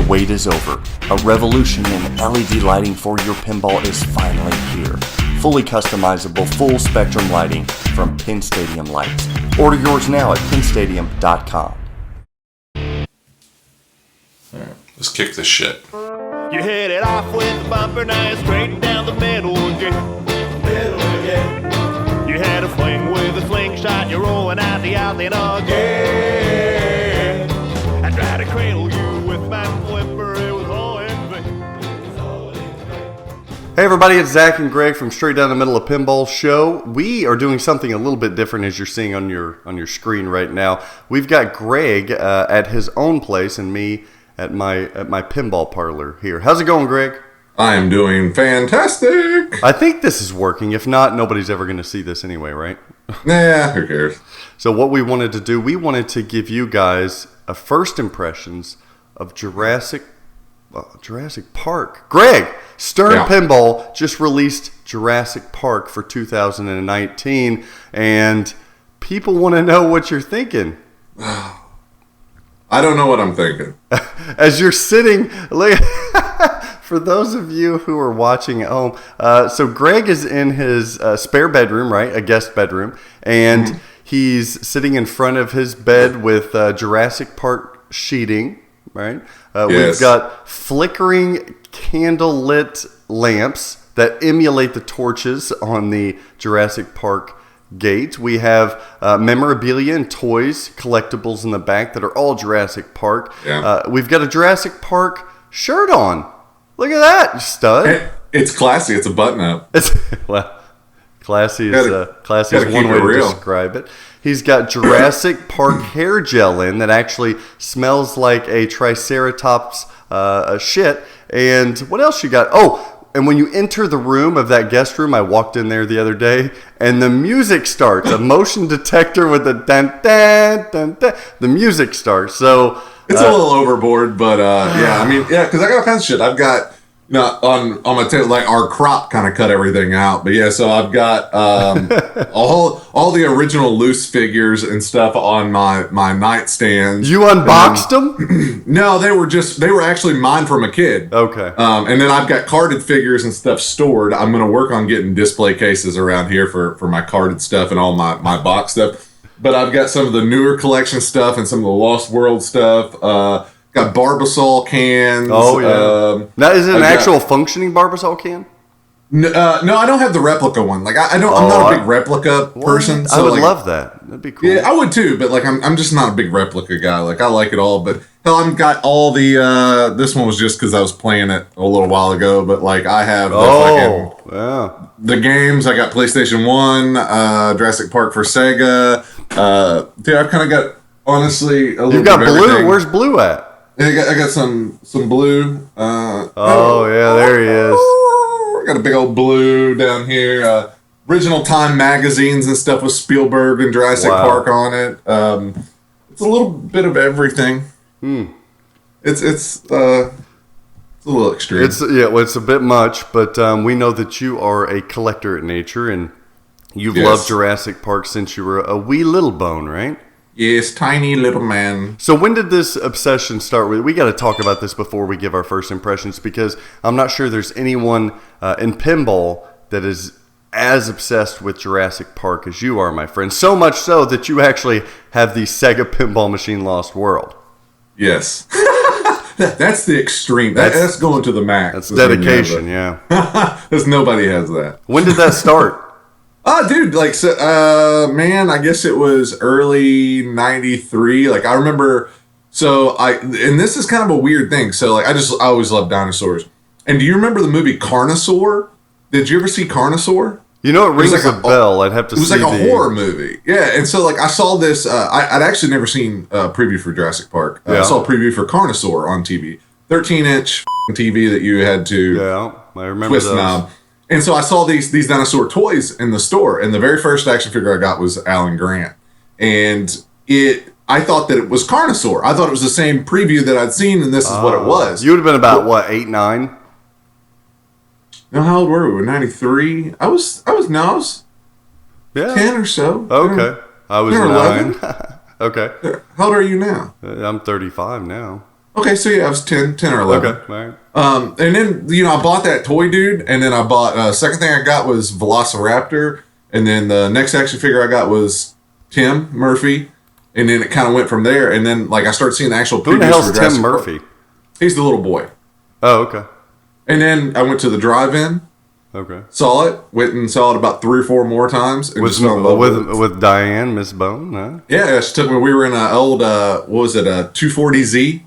wait is over. A revolution in LED lighting for your pinball is finally here. Fully customizable, full spectrum lighting from Pin Stadium Lights. Order yours now at pinstadium.com. Alright, let's kick this shit. You hit it off with the bumper, now straight down the middle again. You had a fling with a slingshot, you're rolling out the outing again. I tried to cradle you with my flipper, it was all in vain. Hey everybody, it's Zach and Greg from Straight Down the Middle of Pinball Show. We are doing something a little bit different, as you're seeing on your screen right now. We've got Greg at his own place and me at my pinball parlor here. How's it going, Greg? I am doing fantastic. I think this is working. If not, nobody's ever going to see this anyway, right? Nah, who cares? So what we wanted to do, we wanted to give you guys a first impressions of Jurassic Park. Greg, Stern Pinball just released Jurassic Park for 2019, and people want to know what you're thinking. I don't know what I'm thinking. As you're sitting, for those of you who are watching at home, so Greg is in his spare bedroom, right? A guest bedroom. And he's sitting in front of his bed with Jurassic Park sheeting, right? Yes. We've got flickering candle-lit lamps that emulate the torches on the Jurassic Park gate. We have memorabilia and toys, collectibles in the back that are all Jurassic Park. Yeah. We've got a Jurassic Park shirt on. Look at that, stud. It's classy. It's a button-up. Well, classy is one way to describe it. He's got Jurassic Park hair gel in that actually smells like a Triceratops shit. And what else you got? Oh, and when you enter the room of that guest room, I walked in there the other day, and the music starts. A motion detector with a dun dun dun dun. The music starts. So it's a little overboard, but because I got all kinds of shit. I've got on my table, like our crop kind of cut everything out, but so I've got all the original loose figures and stuff on my nightstands. You unboxed them? No, they were actually mine from a kid. Okay. And then I've got carded figures and stuff stored. I'm going to work on getting display cases around here for my carded stuff and all my box stuff. But I've got some of the newer collection stuff and some of the Lost World stuff. Got Barbasol cans. Oh, yeah. Now, is it an actual functioning Barbasol can? No, I don't have the replica one. Like, I'm not a big replica person. So I would love that. That'd be cool. Yeah, I would too, but like, I'm just not a big replica guy. Like, I like it all, but hell, I've got all the, this one was just because I was playing it a little while ago, but like, I have the games. I got PlayStation 1, Jurassic Park for Sega. Dude, I've kind of got, honestly, a little You got bit of blue? everything. Where's blue at? I got some blue. Yeah, there he is. I got a big old blue down here. Original Time magazines and stuff with Spielberg and Jurassic Park on it. It's a little bit of everything. It's a little extreme. It's a bit much, but we know that you are a collector at nature, and you've loved Jurassic Park since you were a wee little bone, right? Yes, tiny little man. So when did this obsession start with? We got to talk about this before we give our first impressions, because I'm not sure there's anyone in pinball that is as obsessed with Jurassic Park as you are, my friend. So much so that you actually have the Sega pinball machine Lost World. Yes. That's the extreme. That's going to the max. That's dedication, yeah. Because nobody has that. When did that start? Dude, like, so, man, I guess it was early 93. Like, I remember, and this is kind of a weird thing. So, like, I always loved dinosaurs. And do you remember the movie Carnosaur? Did you ever see Carnosaur? You know, it rings a bell. I'd have to see it. It was like a horror movie. Yeah, and so, like, I saw this, I'd actually never seen a preview for Jurassic Park. I saw a preview for Carnosaur on TV. 13-inch TV that you had to I remember twist those. knob. And so I saw these dinosaur toys in the store, and the very first action figure I got was Alan Grant. And I thought that it was Carnosaur. I thought it was the same preview that I'd seen, and this is what it was. You would have been about, 8, 9? Now, how old were we? 93? I was 10 or so. Okay. I was 9. Okay. How old are you now? I'm 35 now. Okay, so yeah, I was 10 or 11. Okay, all right. And then, I bought that toy dude, and then I bought, second thing I got was Velociraptor, and then the next action figure I got was Tim Murphy, and then it kind of went from there, and then, I started seeing the actual Who the hell's Tim Murphy? He's the little boy. Oh, okay. And then I went to the drive-in. Okay. Saw it. Went and saw it about 3 or 4 more times. And With Diane, Miss Bone, huh? Yeah, she took me. We were in an old, what was it, a 240Z?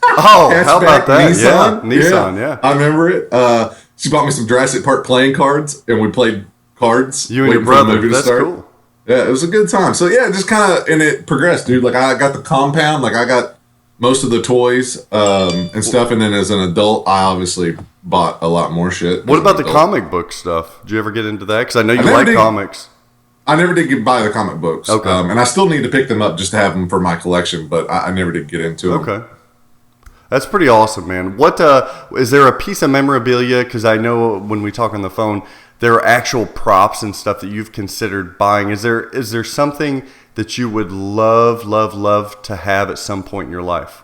Oh, how about that? Nissan. Nissan, yeah. I remember it. She bought me some Jurassic Park playing cards, and we played cards. You and your brother. That's cool. Yeah, it was a good time. So, yeah, just kind of, and it progressed, dude. I got the compound. I got most of the toys and stuff, and then as an adult, I obviously bought a lot more shit. What about the comic book stuff? Did you ever get into that? Because I know you like comics. I never did buy the comic books. Okay. And I still need to pick them up just to have them for my collection, but I never did get into them. Okay. That's pretty awesome, man. What is there a piece of memorabilia? Because I know when we talk on the phone, there are actual props and stuff that you've considered buying. Is there something that you would love to have at some point in your life?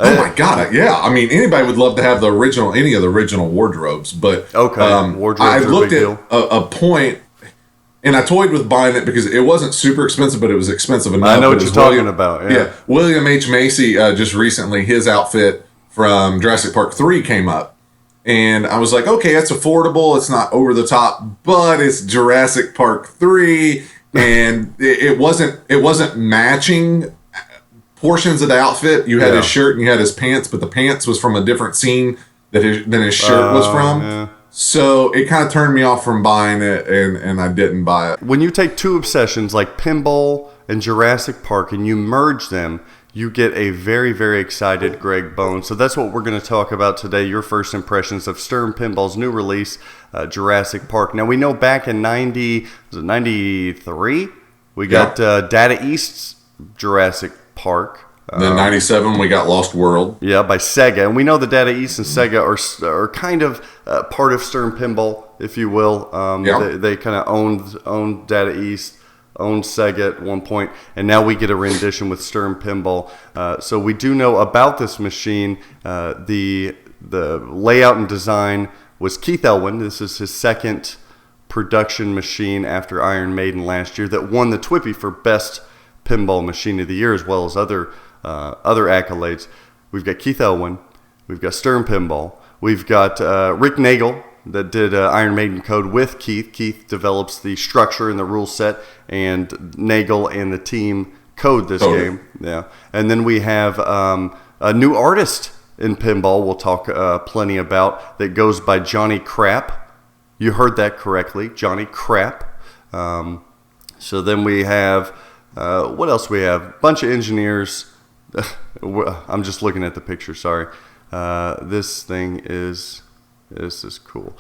Oh my God! Yeah, I mean, anybody would love to have any of the original wardrobes, but wardrobes I are looked a big at a point, and I toyed with buying it because it wasn't super expensive, but it was expensive enough. I know what you're talking about. Yeah, William H. Macy just recently, his outfit from Jurassic Park 3 came up, and I was like, okay, that's affordable. It's not over the top, but it's Jurassic Park 3, and it wasn't matching portions of the outfit. You had his shirt and you had his pants, but the pants was from a different scene than his shirt was from. Yeah. So it kind of turned me off from buying it, and I didn't buy it. When you take two obsessions like pinball and Jurassic Park and you merge them, you get a very, very excited Greg Bone. So that's what we're going to talk about today, your first impressions of Stern Pinball's new release, Jurassic Park. Now, we know back in 93, we got Data East's Jurassic Park. Then 97, we got Lost World. Yeah, by Sega. And we know the Data East and Sega are kind of part of Stern Pinball, if you will. They kind of owned Data East, owned Sega at one point, and now we get a rendition with Stern Pinball. So we do know about this machine. The layout and design was Keith Elwin. This is his second production machine after Iron Maiden last year that won the Twippy for Best Pinball Machine of the Year, as well as other accolades. We've got Keith Elwin, we've got Stern Pinball, we've got Rick Nagel that did Iron Maiden code with Keith. Keith develops the structure and the rule set, and Nagel and the team code this game. Yeah, and then we have a new artist in pinball we'll talk plenty about that goes by Johnny Crap. You heard that correctly, Johnny Crap. So then we have what else we have? A bunch of engineers. I'm just looking at the picture, sorry. This is cool.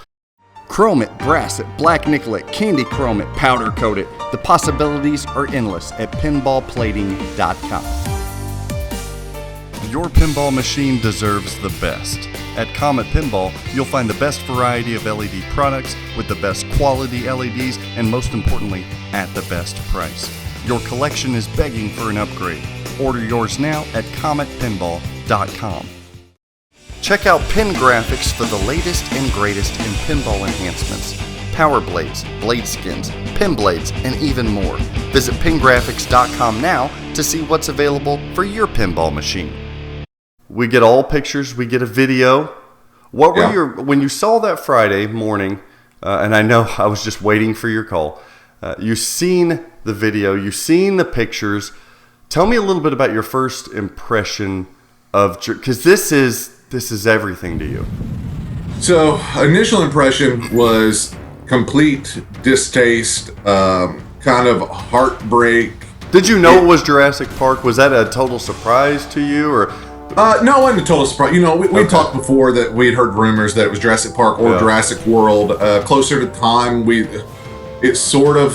Chrome it, brass it, black nickel it, candy chrome it, powder coat it. The possibilities are endless at pinballplating.com. Your pinball machine deserves the best. At Comet Pinball, you'll find the best variety of LED products with the best quality LEDs and most importantly, at the best price. Your collection is begging for an upgrade. Order yours now at cometpinball.com. Check out Pin Graphics for the latest and greatest in pinball enhancements. Power blades, blade skins, pin blades, and even more. Visit pingraphics.com now to see what's available for your pinball machine. We get all pictures, we get a video. What were when you saw that Friday morning, and I know I was just waiting for your call, you seen the video, you seen the pictures. Tell me a little bit about your first impression of, because this is everything to you. So, initial impression was complete distaste, kind of heartbreak. Did you know it was Jurassic Park? Was that a total surprise to you, or? No, it wasn't a total surprise. You know, we talked before that we'd heard rumors that it was Jurassic Park or Jurassic World. Closer to time, it sort of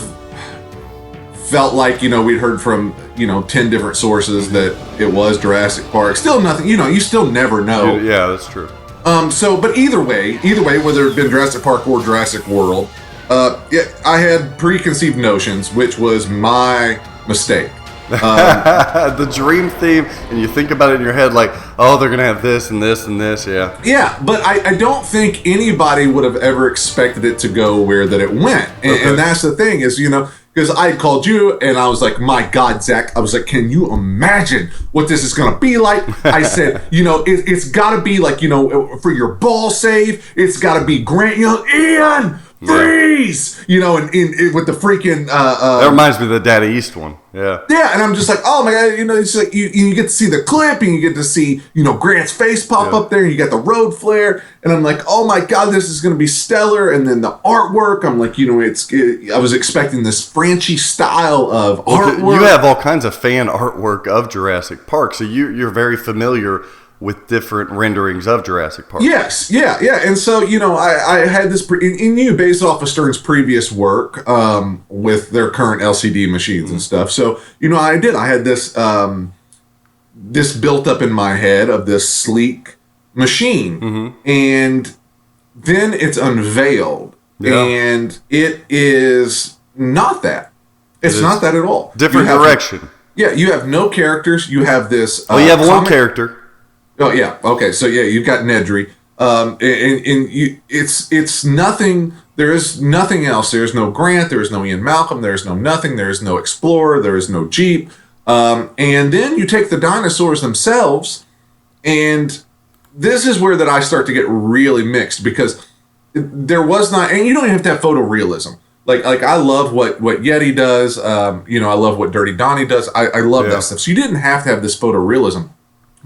felt like, we'd heard from, 10 different sources that it was Jurassic Park. Still nothing, you still never know. Yeah, that's true. But either way, whether it had been Jurassic Park or Jurassic World, I had preconceived notions, which was my mistake. The dream theme, and you think about it in your head like, oh, they're going to have this and this and this, yeah. Yeah, but I don't think anybody would have ever expected it to go where that it went. And that's the thing is, because I called you and I was like, my God, Zach, I was like, can you imagine what this is going to be like? I said, it's got to be like, for your ball save, it's got to be Grant, Ian, freeze, and with the freaking... that reminds me of the Daddy East one. Yeah. Yeah, and I'm just like, oh my God, it's like you get to see the clip and you get to see, Grant's face pop up there and you got the road flare and I'm like, oh my God, this is going to be stellar. And then the artwork, I'm like, I was expecting this Franchy style of artwork. You have all kinds of fan artwork of Jurassic Park, so you're very familiar with different renderings of Jurassic Park. Yes, yeah. And so, I had this, based off of Stern's previous work with their current LCD machines and stuff. So, I had this this built up in my head of this sleek machine. And then it's unveiled. Yeah. And it is not that. It's not that at all. Different direction. You have no characters. You have this... you have one character. Oh yeah. Okay. So yeah, you've got Nedry, and it's nothing. There is nothing else. There is no Grant. There is no Ian Malcolm. There is no nothing. There is no Explorer. There is no Jeep. And then you take the dinosaurs themselves, and this is where that I start to get really mixed because there was not, and you don't even have to have photorealism. Like I love what Yeti does. I love what Dirty Donnie does. I love that stuff. So you didn't have to have this photorealism.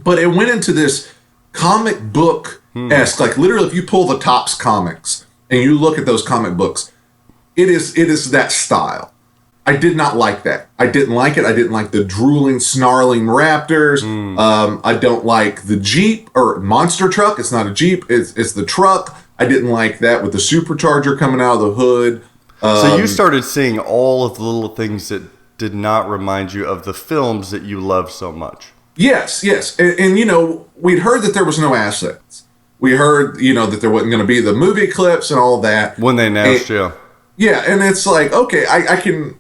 But it went into this comic book-esque, like literally if you pull the Topps comics and you look at those comic books, it is that style. I did not like that. I didn't like it. I didn't like the drooling, snarling raptors. I don't like the Jeep or monster truck. It's not a Jeep. It's the truck. I didn't like that with the supercharger coming out of the hood. So you started seeing all of the little things that did not remind you of the films that you love so much. Yes. And we'd heard that there was no assets. We heard, that there wasn't going to be the movie clips and all that. When they announced, Yeah, and it's like, okay, I can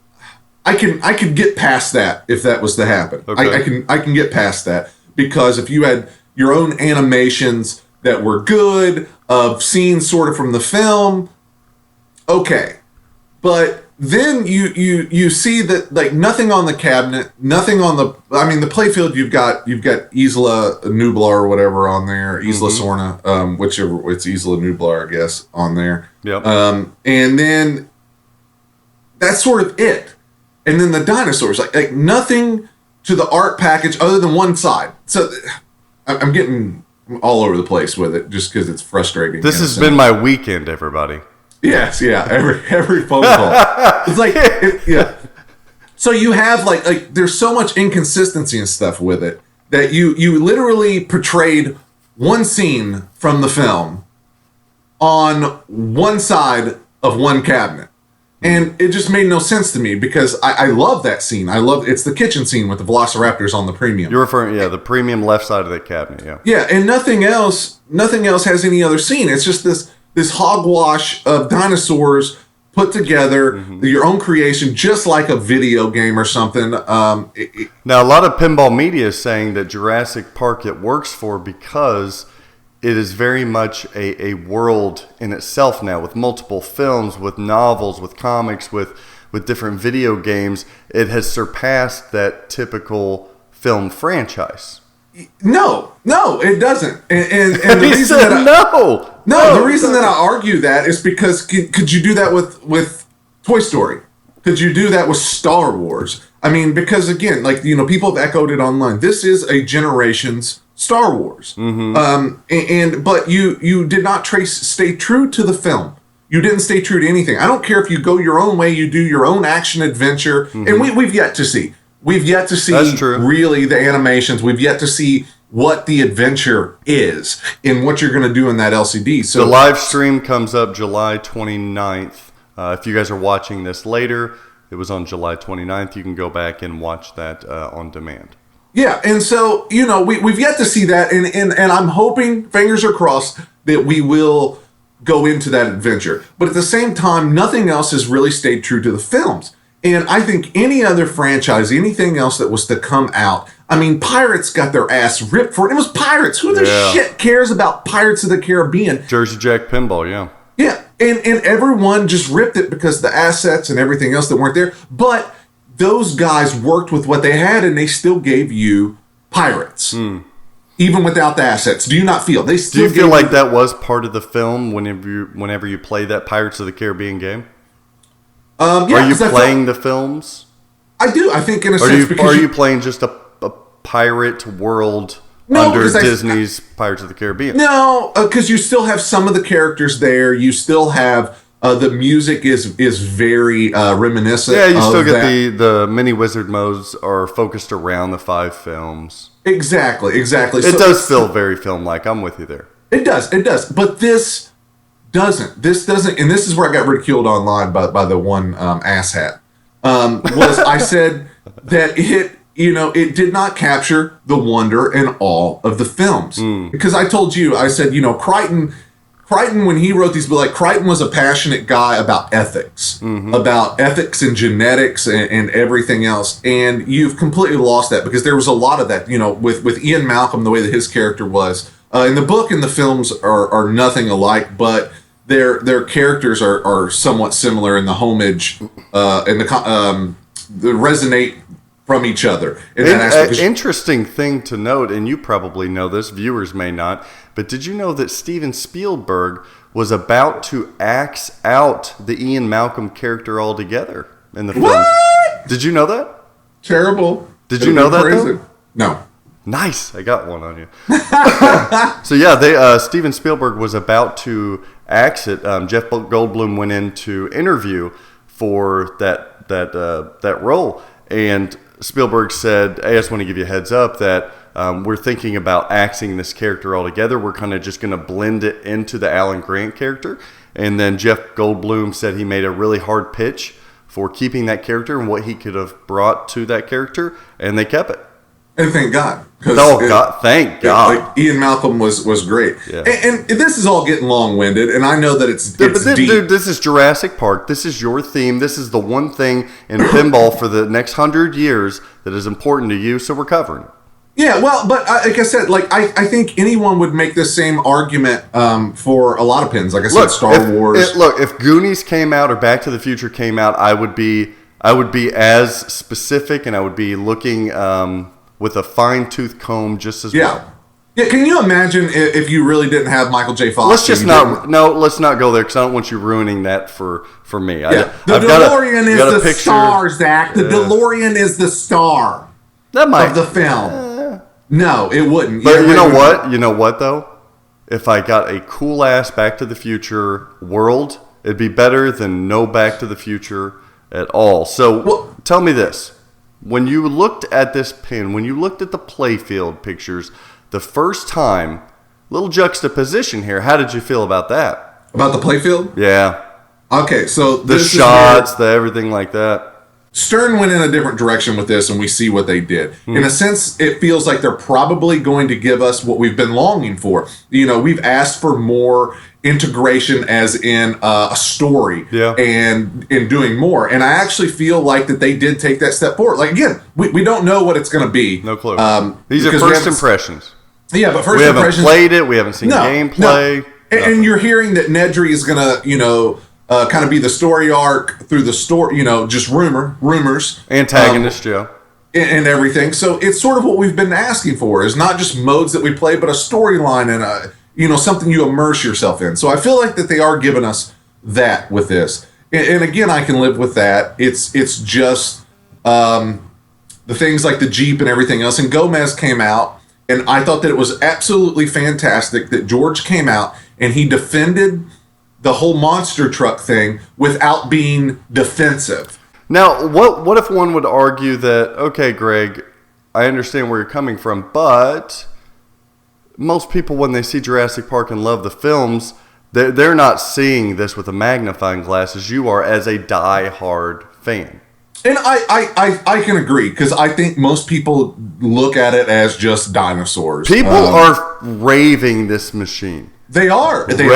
get past that if that was to happen. Okay. I can get past that because if you had your own animations that were good, of scenes sort of from the film, okay. But then you see that like nothing on the cabinet, nothing on the playfield. You've got Isla Nublar or whatever on there, Isla Sorna, whichever it's Isla Nublar, I guess, on there. Yep. And then that's sort of it. And then the dinosaurs, like nothing to the art package other than one side. So I'm getting all over the place with it just because it's frustrating. This has been my weekend, everybody. Yes, yeah. Every phone call. It's like, yeah. So you have like there's so much inconsistency and stuff with it that you literally portrayed one scene from the film on one side of one cabinet. And it just made no sense to me because I love that scene. It's the kitchen scene with the Velociraptors on the premium. You're referring, the premium left side of the cabinet, yeah. Yeah, and nothing else has any other scene. It's just this hogwash of dinosaurs put together, your own creation, just like a video game or something. Now, a lot of pinball media is saying that Jurassic Park it works for because it is very much a world in itself now, with multiple films, with novels, with comics, with different video games. It has surpassed that typical film franchise. No, it doesn't. And the reason the reason that I argue that is because could you do that with Toy Story? Could you do that with Star Wars? I mean, because again, people have echoed it online. This is a generation's Star Wars. But you did not stay true to the film. You didn't stay true to anything. I don't care if you go your own way, you do your own action adventure, and we've yet to see. We've yet to see really the animations. We've yet to see what the adventure is and what you're going to do in that LCD. So the live stream comes up July 29th. If you guys are watching this later, it was on July 29th. You can go back and watch that on demand. Yeah, and so, we've yet to see that, and I'm hoping, fingers are crossed, that we will go into that adventure. But at the same time, nothing else has really stayed true to the films. And I think any other franchise, anything else that was to come out, I mean, Pirates got their ass ripped for it. It was Pirates. Who the shit cares about Pirates of the Caribbean? Jersey Jack Pinball, yeah. Yeah, and everyone just ripped it because the assets and everything else that weren't there. But those guys worked with what they had, and they still gave you Pirates. Even without the assets. Do you not feel? They still Do you feel like that was part of the film whenever you play that Pirates of the Caribbean game? Yeah, are you playing the films? I do. I think in a sense because are you playing just a pirate world under Disney's Pirates of the Caribbean? No, because you still have some of the characters there. You still have the music is very reminiscent. Yeah, you still get the mini wizard modes are focused around the 5 films. Exactly. It does feel very film-like. I'm with you there. It does. But this doesn't. This doesn't. And this is where I got ridiculed online by the one asshat. Was I said that it did not capture the wonder and awe of the films. Because I told you, I said, Crichton, when he wrote these, Crichton was a passionate guy about ethics, about ethics and genetics and everything else. And you've completely lost that because there was a lot of that, with Ian Malcolm, the way that his character was. In the book and the films are nothing alike, but their characters are somewhat similar in the homage and the resonate from each other. An interesting thing to note, and you probably know this, viewers may not, but did you know that Steven Spielberg was about to axe out the Ian Malcolm character altogether in the film? What? Did you know that? Terrible. Did you know that, though? No. Nice. I got one on you. So, yeah, Steven Spielberg was about to axe it. Jeff Goldblum went in to interview for that role, and Spielberg said, hey, I just want to give you a heads up that we're thinking about axing this character altogether. We're kind of just going to blend it into the Alan Grant character. And then Jeff Goldblum said he made a really hard pitch for keeping that character and what he could have brought to that character, and they kept it. And thank God. Thank God. Like Ian Malcolm was great. Yeah. And this is all getting long-winded, and I know that it's deep. Dude, this is Jurassic Park. This is your theme. This is the one thing in pinball for the next 100 years that is important to you, so we're covering it. Yeah, well, but like I said, I think anyone would make the same argument for a lot of pins. Like I said, Star Wars. If Goonies came out or Back to the Future came out, I would be as specific, and I would be looking with a fine-tooth comb just as well. Yeah, can you imagine if you really didn't have Michael J. Fox? Let's not go there because I don't want you ruining that for me. Yeah. The DeLorean is the star, Zach. The DeLorean is the star of the film. No, it wouldn't. But you know what? You know what, though? If I got a cool-ass Back to the Future world, it'd be better than no Back to the Future at all. So tell me this. When you looked at this pin, when you looked at the playfield pictures the first time, little juxtaposition here, how did you feel about that? About the playfield? Yeah. Okay, so the shots, the everything like that. Stern went in a different direction with this, and we see what they did. In a sense, it feels like they're probably going to give us what we've been longing for. We've asked for more integration as in a story and in doing more. And I actually feel like that they did take that step forward. Like, again, we don't know what it's going to be. No clue. These are first impressions. Yeah, but we haven't played it. We haven't seen gameplay. No. And you're hearing that Nedry is going to, kind of be the story arc through the story, just rumors. Antagonist, Joe. And everything. So it's sort of what we've been asking for, is not just modes that we play, but a storyline and something you immerse yourself in. So I feel like that they are giving us that with this. And again, I can live with that. It's just the things like the Jeep and everything else. And Gomez came out, and I thought that it was absolutely fantastic that George came out and he defended the whole monster truck thing without being defensive. Now, what if one would argue that, okay, Greg, I understand where you're coming from, but most people, when they see Jurassic Park and love the films, they're not seeing this with a magnifying glass as you are as a die-hard fan. And I can agree, because I think most people look at it as just dinosaurs. People are raving this machine. They are. Nobody's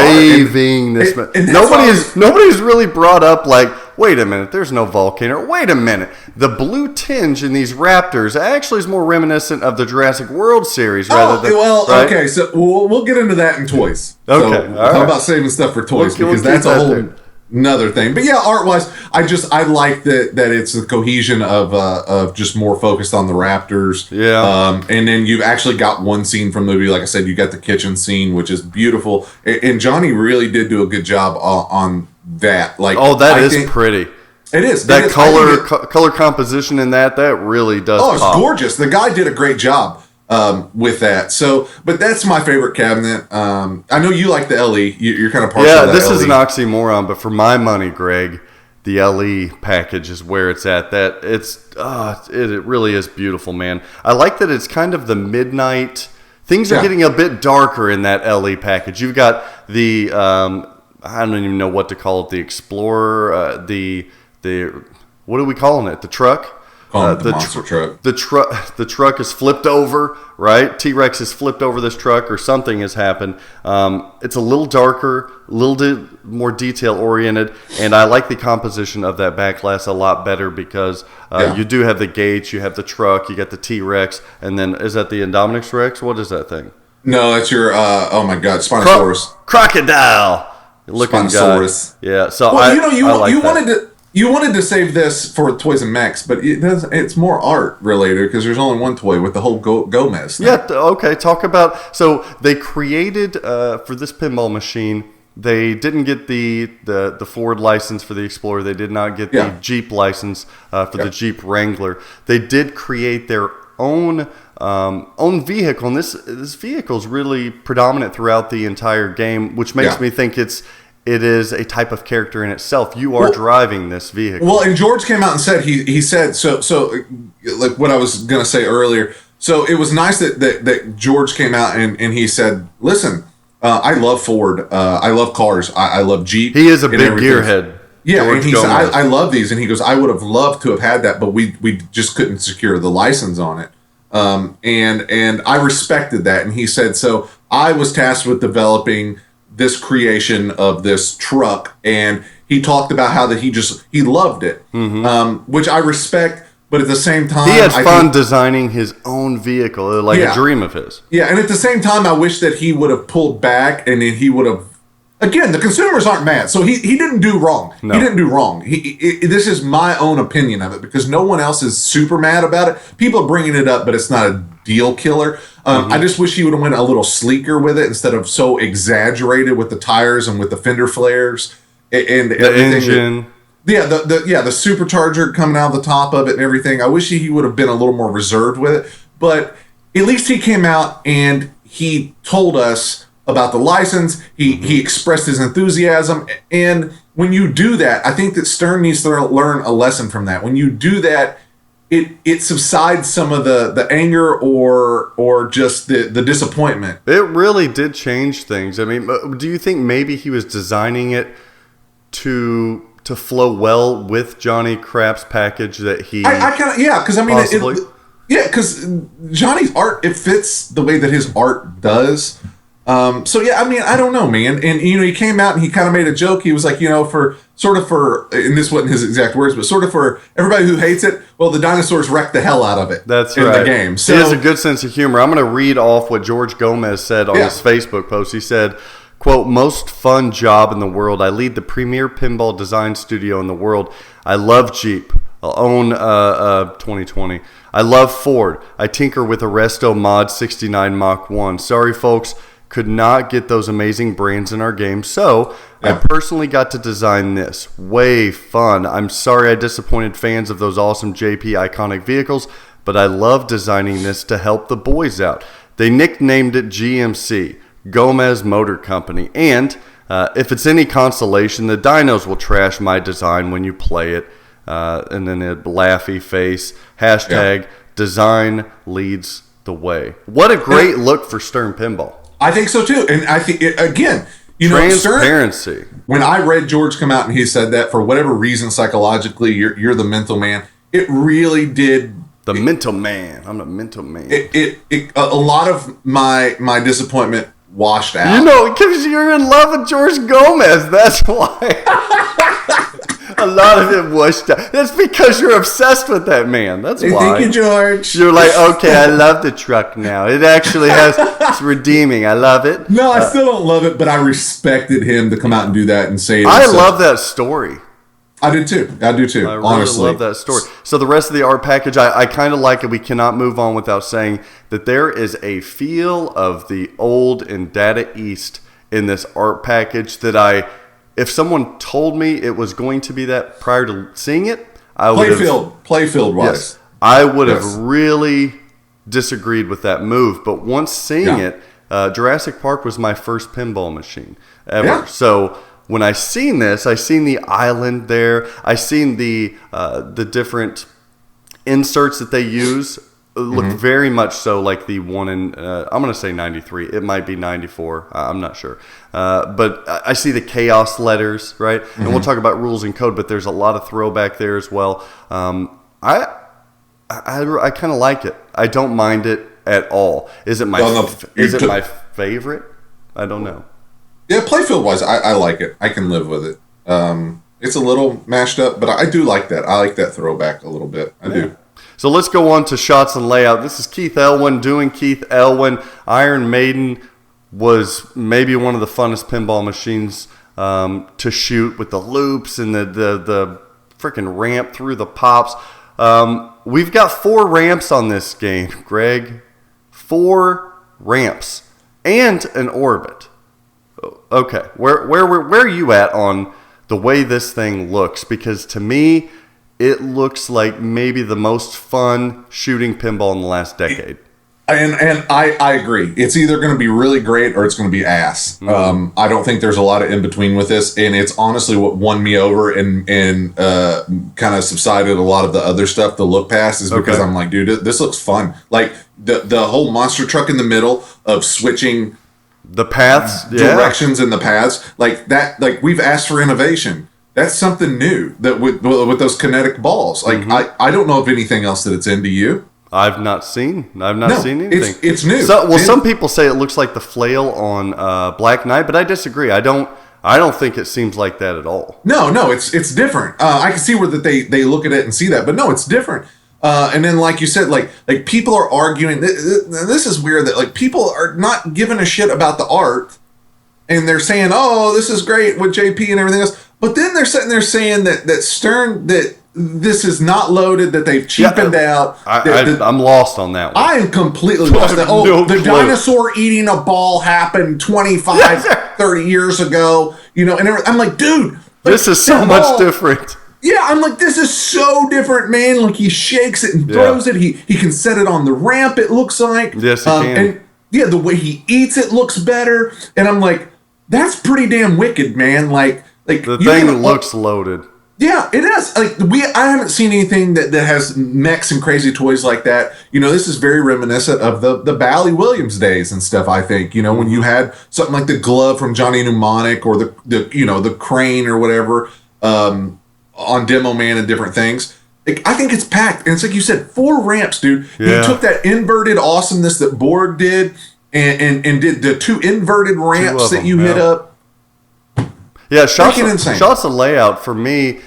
really brought up like, wait a minute, there's no volcano. Wait a minute, the blue tinge in these Raptors actually is more reminiscent of the Jurassic World series rather than. Well, right? okay, so we'll get into that in toys. Okay, so how about saving stuff for toys because that's a whole another thing. But yeah, art wise, I like that it's the cohesion of just more focused on the Raptors. Yeah. And then you've actually got one scene from the movie. Like I said, you got the kitchen scene, which is beautiful. And Johnny really did do a good job on that. Like, that is pretty. It is. That color composition in that really does. Oh, it's gorgeous. The guy did a great job with that. So, but that's my favorite cabinet. I know you like the LE. You're kind of partial to that. Yeah, this LE. is an oxymoron, but for my money, Greg, the LE package is where it's at. That it really is beautiful, man. I like that it's kind of the midnight. Things are getting a bit darker in that LE package. You've got the I don't even know what to call it. The Explorer, the what are we calling it? The truck. The monster truck. The truck is flipped over, right? T-Rex is flipped over this truck, or something has happened. It's a little darker, a little more detail oriented, and I like the composition of that back glass a lot better because you do have the gates, you have the truck, you got the T-Rex, and then is that the Indominus Rex? What is that thing? No, that's your oh my god, Spinosaurus. Crocodile looking Spinosaurus. Guy. Yeah, so You wanted to save this for Toys and Mechs, but it's more art related because there's only one toy with the whole Gomez thing. Yeah, okay, talk about... So they created, for this pinball machine, they didn't get the Ford license for the Explorer. They did not get the Jeep license for the Jeep Wrangler. They did create their own vehicle, and this vehicle is really predominant throughout the entire game, which makes me think it is a type of character in itself. You are driving this vehicle. Well, and George came out and said he said so like what I was gonna say earlier. So it was nice that George came out and he said, "Listen, I love Ford. I love cars. I love Jeep." He is a big gearhead. Yeah, George, and he said, "I love these." And he goes, "I would have loved to have had that, but we just couldn't secure the license on it." And I respected that. And he said, "So I was tasked with developing this creation of this truck," and he talked about how that he loved it, which I respect, but at the same time he had fun designing his own vehicle, like a dream of his. Yeah, and at the same time I wish that he would have pulled back, and then he would have, again, the consumers aren't mad, so he didn't do wrong. No. He didn't do wrong. This is my own opinion of it because no one else is super mad about it. People are bringing it up, but it's not a deal killer. I just wish he would have went a little sleeker with it instead of so exaggerated with the tires and with the fender flares and the engine. The supercharger coming out of the top of it and everything. I wish he would have been a little more reserved with it, but at least he came out and he told us about the license. He expressed his enthusiasm, and when you do that, I think that Stern needs to learn a lesson from that. When you do that, it subsides some of the anger or just the disappointment. It really did change things. I mean, do you think maybe he was designing it to flow well with Johnny Crapp's package that he? I kind of because I mean because Johnny's art, it fits the way that his art does. So yeah, I mean, I don't know, man. And he came out and he kind of made a joke. He was like, for and this wasn't his exact words, but sort of for everybody who hates it, well, the dinosaurs wrecked the hell out of it. That's in right. the game. So he has a good sense of humor. I'm going to read off what George Gomez said on his Facebook post. He said, quote, "Most fun job in the world. I lead the premier pinball design studio in the world. I love Jeep. I'll own 2020. I love Ford. I tinker with Arresto Mod 69 Mach 1. Sorry, folks. Could not get those amazing brains in our game, so I personally got to design this. Way fun. I'm sorry I disappointed fans of those awesome JP iconic vehicles, but I love designing this to help the boys out. They nicknamed it GMC, Gomez Motor Company, and if it's any consolation, the dinos will trash my design when you play it." And then a laughy face, hashtag design leads the way. What a great look for Stern Pinball. I think so too, and I think again, transparency. Stern, when I read George come out and he said that for whatever reason psychologically, you're the mental man. It really did. The mental man. I'm the mental man. A lot of my disappointment washed out. Because you're in love with George Gomez. That's why. A lot of it washed out. That's because you're obsessed with that man. That's why. Thank you, George. You're like, okay, I love the truck now. It actually it's redeeming. I love it. No, I still don't love it, but I respected him to come out and do that and say it. I love that story. I do too. I really honestly love that story. So the rest of the art package, I kind of like it. We cannot move on without saying that there is a feel of the old and Data East in this art package that if someone told me it was going to be that prior to seeing it, I would Playfield wise. Yes, I would have really disagreed with that move. But once seeing it, Jurassic Park was my first pinball machine ever. Yeah. So when I seen this, I seen the island there. I seen the different inserts that they use. Look very much so like the one in, I'm going to say 93. It might be 94. I'm not sure. But I see the chaos letters, right? And we'll talk about rules and code, but there's a lot of throwback there as well. I kind of like it. I don't mind it at all. Is it my my favorite? I don't know. Yeah, playfield wise, I like it. I can live with it. It's a little mashed up, but I do like that. I like that throwback a little bit. I do. So let's go on to shots and layout. This is Keith Elwin doing Keith Elwin. Iron Maiden was maybe one of the funnest pinball machines to shoot with the loops and the freaking ramp through the pops. We've got 4 ramps on this game, Greg. 4 ramps and an orbit. Okay, where are you at on the way this thing looks? Because to me, it looks like maybe the most fun shooting pinball in the last decade. And I agree. It's either going to be really great or it's going to be ass. I don't think there's a lot of in between with this, and it's honestly what won me over and kind of subsided a lot of the other stuff to look past is because I'm like, dude, this looks fun. Like the whole monster truck in the middle of switching the paths, directions in the paths, like that. Like we've asked for innovation. That's something new that with those kinetic balls. Like I don't know of anything else that it's into you. I've not seen anything. It's new. So, some people say it looks like the flail on Black Knight, but I disagree. I don't think it seems like that at all. No, it's different. I can see where that they look at it and see that, but no, it's different. And then, like you said, like people are arguing. This is weird that like people are not giving a shit about the art, and they're saying, "Oh, this is great with JP and everything else." But then they're sitting there saying that Stern that this is not loaded, that they've cheapened out. I'm lost on that one. I am completely lost. The dinosaur eating a ball happened 25, 30 years ago. You know, and I'm like, dude, this is so much different. Yeah, I'm like, this is so different, man. Like he shakes it and throws it. He can set it on the ramp. It looks like yes, he can. And yeah, the way he eats it looks better. And I'm like, that's pretty damn wicked, man. Like the thing looks loaded. Yeah, it is. Like I haven't seen anything that has mechs and crazy toys like that. You know, this is very reminiscent of the Bally Williams days and stuff. I think, you know, when you had something like the glove from Johnny Mnemonic or the crane or whatever on Demo Man and different things. Like, I think it's packed, and it's like you said, 4 ramps, dude. Yeah. He took that inverted awesomeness that Borg did and did the 2 inverted ramps that you hit up. Yeah, shots of layout for me.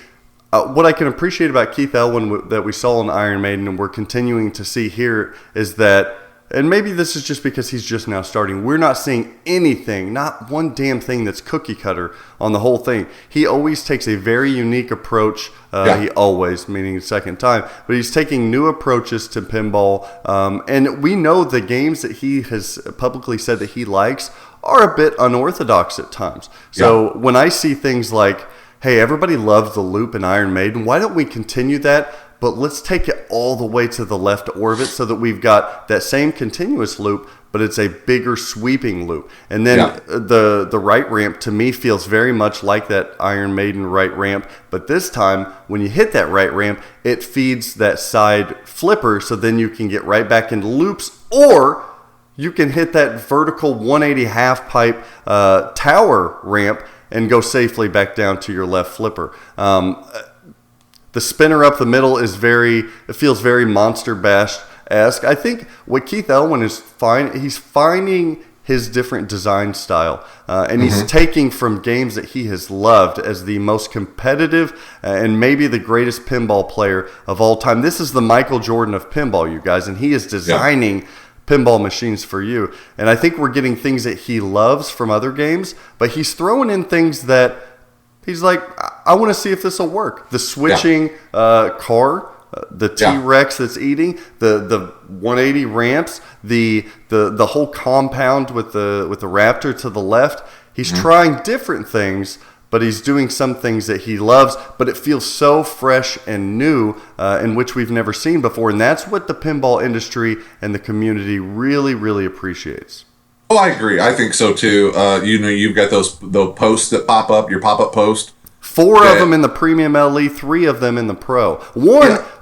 What I can appreciate about Keith Elwin that we saw in Iron Maiden and we're continuing to see here is that, and maybe this is just because he's just now starting, we're not seeing anything, not one damn thing that's cookie cutter on the whole thing. He always takes a very unique approach. He always, meaning second time, but he's taking new approaches to pinball. And we know the games that he has publicly said that he likes are a bit unorthodox at times. So when I see things like, hey, everybody loves the loop in Iron Maiden, why don't we continue that? But let's take it all the way to the left orbit so that we've got that same continuous loop, but it's a bigger sweeping loop. And then the right ramp to me feels very much like that Iron Maiden right ramp. But this time, when you hit that right ramp, it feeds that side flipper so then you can get right back into loops, or you can hit that vertical 180 half pipe tower ramp and go safely back down to your left flipper. The spinner up the middle it feels very Monster Bash-esque. I think what Keith Elwin is he's finding his different design style. And he's taking from games that he has loved as the most competitive and maybe the greatest pinball player of all time. This is the Michael Jordan of pinball, you guys, and he is designing pinball machines for you. And I think we're getting things that he loves from other games, but he's throwing in things that he's like, I want to see if this will work. The switching car, the T-Rex that's eating, the 180 ramps, the whole compound with the Raptor to the left. He's trying different things, but he's doing some things that he loves, but it feels so fresh and new, in which we've never seen before. And that's what the pinball industry and the community really, really appreciates. Oh, I agree. I think so too. You've got those posts that pop up, your pop-up post. 4 of them in the Premium LE, 3 of them in the Pro.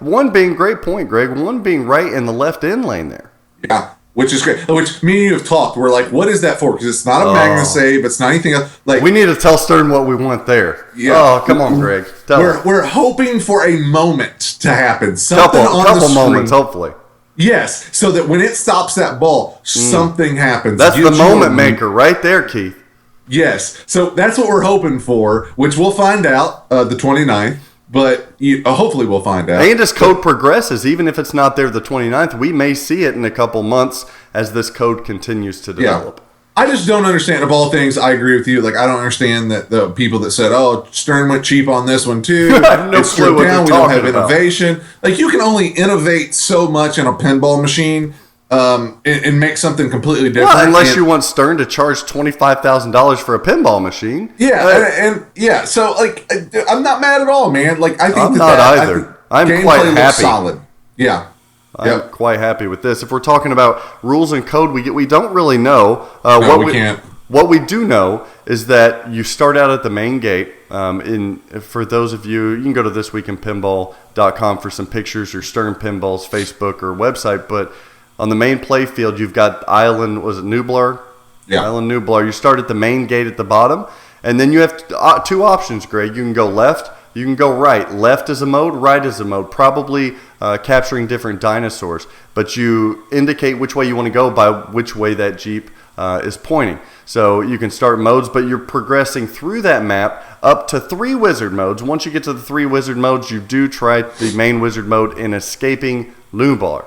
One being, great point, Greg, one being right in the left end lane there. Yeah, which is great. Which me and you have talked. We're like, what is that for? Because it's not a MagnaSave. It's not anything else. Like, we need to tell Stern what we want there. Yeah. Oh, come on, Greg. We're hoping for a moment to happen. Something on the screen. Moments, hopefully. Yes, so that when it stops that ball, something happens. That's the moment maker right there, Keith. Yes, so that's what we're hoping for, which we'll find out the 29th, but hopefully we'll find out. And as code progresses, even if it's not there the 29th, we may see it in a couple months as this code continues to develop. Yeah. I just don't understand, of all things, I agree with you. Like, I don't understand that the people that said, oh, Stern went cheap on this one too. I have no clue what they're talking we don't have innovation. Like, you can only innovate so much in a pinball machine and make something completely different. Well, unless you want Stern to charge $25,000 for a pinball machine. Yeah, so, like, I'm not mad at all, man. Like, I think I'm not either. I'm quite happy. Solid. Yeah. I'm quite happy with this. If we're talking about rules and code, we don't really know. We can't. What we do know is that you start out at the main gate. For those of you, you can go to thisweekinpinball.com for some pictures, or Stern Pinball's Facebook or website. But on the main play field, you've got Island, was it Nublar? Yeah. Island Nublar. You start at the main gate at the bottom, and then you have 2 options, Greg. You can go left. You can go right. Left is a mode, right is a mode, probably capturing different dinosaurs. But you indicate which way you want to go by which way that Jeep is pointing. So you can start modes, but you're progressing through that map up to 3 wizard modes. Once you get to the 3 wizard modes, you do try the main wizard mode in Escaping Nublar.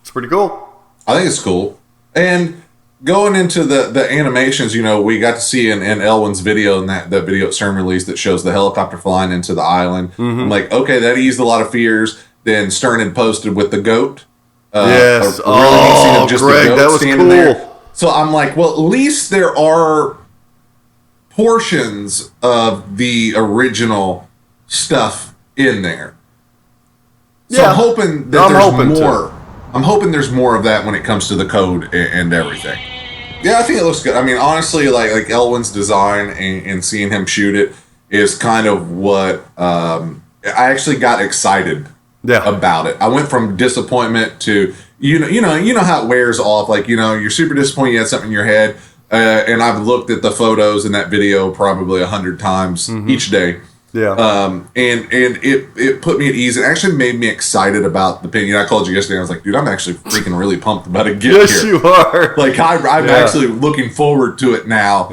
It's pretty cool. I think it's cool. And going into the animations, we got to see in Elwin's video, and that video at Stern released, that shows the helicopter flying into the island. I'm like, okay, that eased a lot of fears. Then Stern had posted with the goat. Yes. Greg, that was cool. There. So I'm like, well, at least there are portions of the original stuff in there. So I'm hoping that there's more. I'm hoping there's more of that when it comes to the code and everything. Yeah, I think it looks good. I mean, honestly, like Elwin's design and seeing him shoot it is kind of what I actually got excited about it. I went from disappointment to you know how it wears off. Like, you're super disappointed you had something in your head, and I've looked at the photos in that video probably 100 times each day. Yeah. And it put me at ease. It actually made me excited about the opinion. I called you yesterday. I was like, dude, I'm actually freaking really pumped about it. Yes, you are. Like, I'm actually looking forward to it now.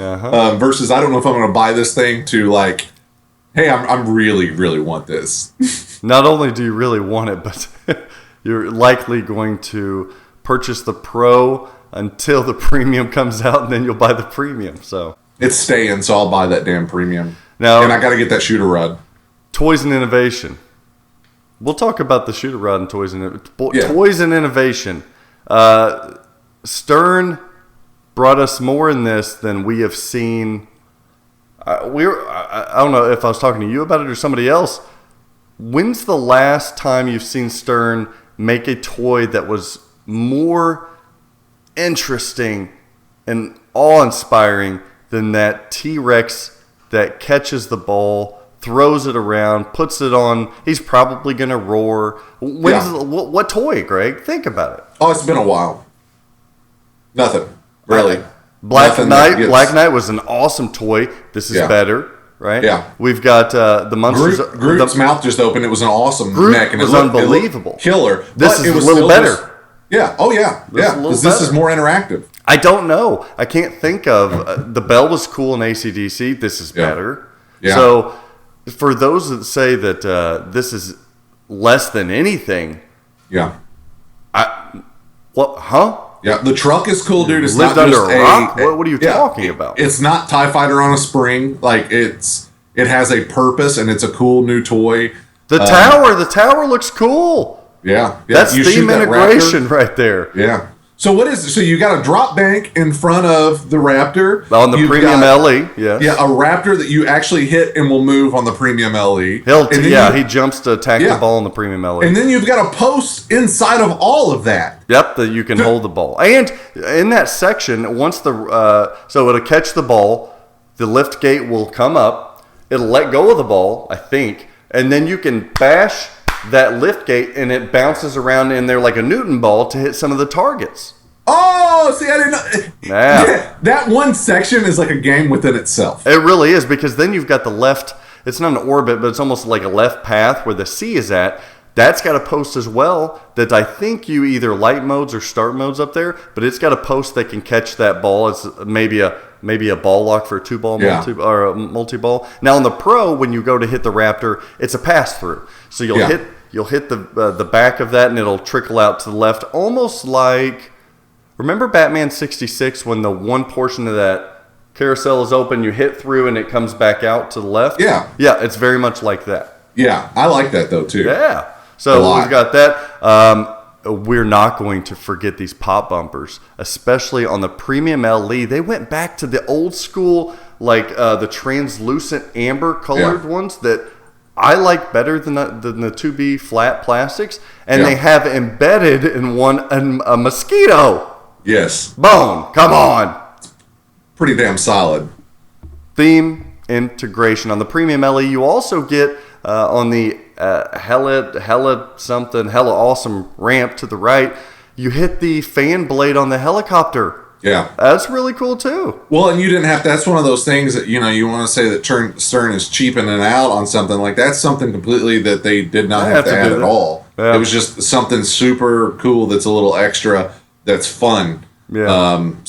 Versus, I don't know if I'm going to buy this thing, to like, hey, I'm really, really want this. Not only do you really want it, but you're likely going to purchase the Pro until the Premium comes out, and then you'll buy the Premium. So it's staying, so I'll buy that damn Premium. Now, and I got to get that shooter rod. Toys and innovation. We'll talk about the shooter rod and toys and toys and innovation. Stern brought us more in this than we have seen. I don't know if I was talking to you about it or somebody else. When's the last time you've seen Stern make a toy that was more interesting and awe-inspiring than that T-Rex that catches the ball, throws it around, puts it on? He's probably going to roar. What toy, Greg? Think about it. Oh, it's been a while. Nothing, really. Black Knight was an awesome toy. This is better, right? Yeah. We've got the monsters. Groot's mouth just opened. It was an awesome mech. And it was unbelievable. Killer. This is a little better. Yeah. Oh, yeah. This is more interactive. I don't know. I can't think of. The bell was cool in AC/DC. This is better. Yeah. So for those that say that this is less than anything, what? Huh? Yeah, the truck is cool, dude. It's lived not under just a rock. What are you talking about? It's not TIE Fighter on a spring. Like it has a purpose, and it's a cool new toy. The tower looks cool. Yeah. That's theme integration right there. Yeah. So what is it? So you got a drop bank in front of the Raptor. On the premium LE, yes. Yeah, a Raptor that you actually hit and will move on the premium LE. He jumps to attack the ball on the premium LE. And then you've got a post inside of all of that. Yep, that you can hold the ball. And in that section, once so it'll catch the ball, the lift gate will come up, it'll let go of the ball, I think, and then you can bash that lift gate and it bounces around in there like a Newton ball to hit some of the targets. Oh, see, I didn't know. Yeah, that one section is like a game within itself. It really is, because then you've got the left, it's not an orbit, but it's almost like a left path where the C is at. That's got a post as well that I think you either light modes or start modes up there, but it's got a post that can catch that ball. It's maybe a ball lock for a 2-ball or a multi-ball. Now on the Pro, when you go to hit the Raptor, it's a pass-through. So you'll hit the back of that and it'll trickle out to the left, almost like, remember Batman 66 when the one portion of that carousel is open, you hit through and it comes back out to the left? Yeah. Yeah, it's very much like that. Yeah, I like that though too. Yeah. So we've got that. We're not going to forget these pop bumpers, especially on the premium LE. They went back to the old school, like the translucent amber colored ones that I like better than the 2B flat plastics. And they have embedded in one a mosquito. Yes. Bone. Come on. Pretty damn solid. Theme integration. On the premium LE, you also get on the hella awesome ramp to the right, you hit the fan blade on the helicopter. Yeah. That's really cool too. Well, and you didn't have to, that's one of those things that, you want to say that Stern is cheapening out on something. Like that's something completely that they did not have to add at all. Yeah. It was just something super cool that's a little extra, that's fun. Yeah. I'm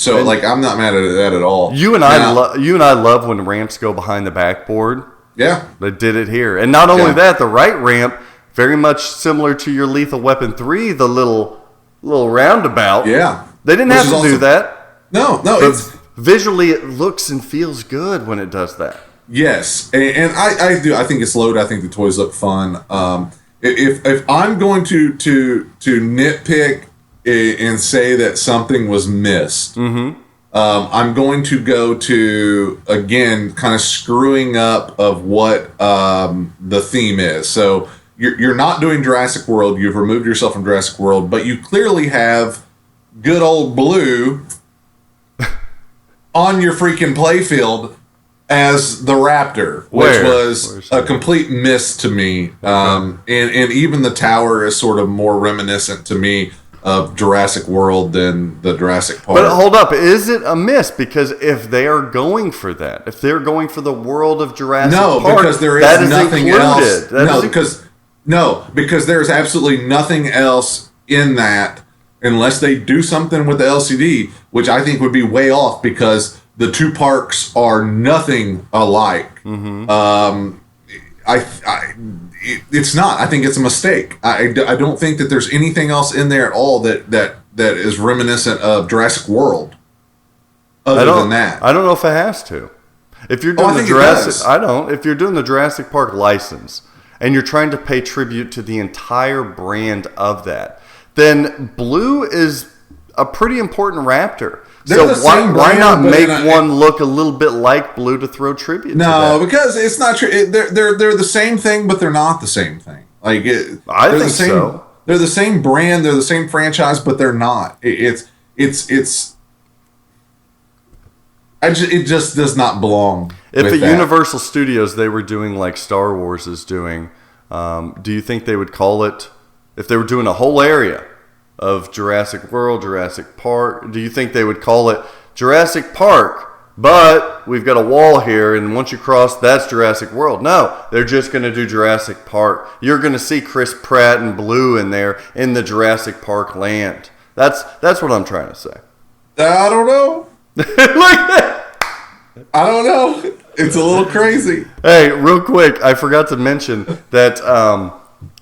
not mad at that at all. You and I love when ramps go behind the backboard. Yeah. They did it here. And not only that, the right ramp, very much similar to your Lethal Weapon 3, the little roundabout. Yeah. They didn't have to do that. No. But visually, it looks and feels good when it does that. Yes. And I do. I think it's loaded. I think the toys look fun. If I'm going to nitpick and say that something was missed, I'm going to go to, again, kind of screwing up of what the theme is. So you're not doing Jurassic World. You've removed yourself from Jurassic World, but you clearly have good old Blue on your freaking playfield as the Raptor, which was a complete miss to me. And even the tower is sort of more reminiscent to me of Jurassic World than the Jurassic Park. But hold up, is it a miss? Because if they are going for that, if they're going for the world of Jurassic Park, because there is nothing else. Because there's absolutely nothing else in that unless they do something with the LCD, which I think would be way off because the two parks are nothing alike. It's not. I think it's a mistake. I don't think that there's anything else in there at all that is reminiscent of Jurassic World. Other than that, I don't know if it has to. If you're doing If you're doing the Jurassic Park license and you're trying to pay tribute to the entire brand of that, then Blue is a pretty important Raptor. So why not make one look a little bit like Blue to throw tribute to that? Because it's not true. They're the same thing, but they're not the same thing. I think so. They're the same brand. They're the same franchise, but they're not. It just does not belong. If at Universal Studios they were doing like Star Wars is doing, do you think they would call it, if they were doing a whole area of Jurassic World, Jurassic Park, do you think they would call it Jurassic Park, but we've got a wall here, and once you cross, that's Jurassic World? No, they're just going to do Jurassic Park. You're going to see Chris Pratt and Blue in there in the Jurassic Park land. That's what I'm trying to say. I don't know. Like that. I don't know. It's a little crazy. Hey, real quick, I forgot to mention that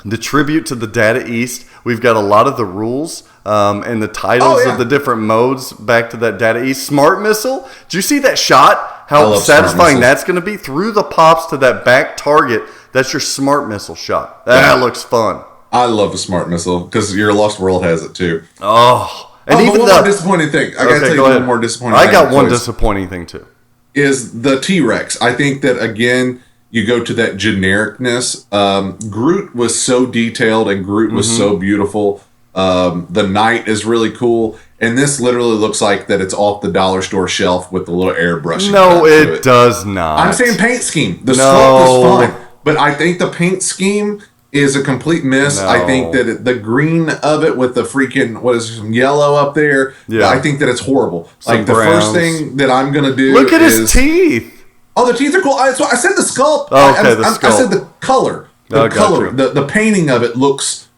the tribute to the Data East, we've got a lot of the rules and the titles of the different modes back to that Data East. Smart Missile, did you see that shot? How satisfying that's going to be? Through the pops to that back target, that's your Smart Missile shot. That looks fun. I love a Smart Missile because your Lost World has it too. Oh. And even one more disappointing thing. I got to tell you one more disappointing thing. I got one disappointing thing too. Is the T-Rex. I think that, again, you go to that genericness. Groot was so detailed and Groot was so beautiful. The Knight is really cool. And this literally looks like that it's off the dollar store shelf with the little airbrushing. No, it does not. I'm saying paint scheme. The sculpt is fine. But I think the paint scheme is a complete miss. I think that the green of it with the freaking, yellow up there, I think that it's horrible. Like the first thing that I'm going to do Look at his teeth. Oh, the teeth are cool. I said the sculpt. Oh, okay, the sculpt. I said the color. The painting of it looks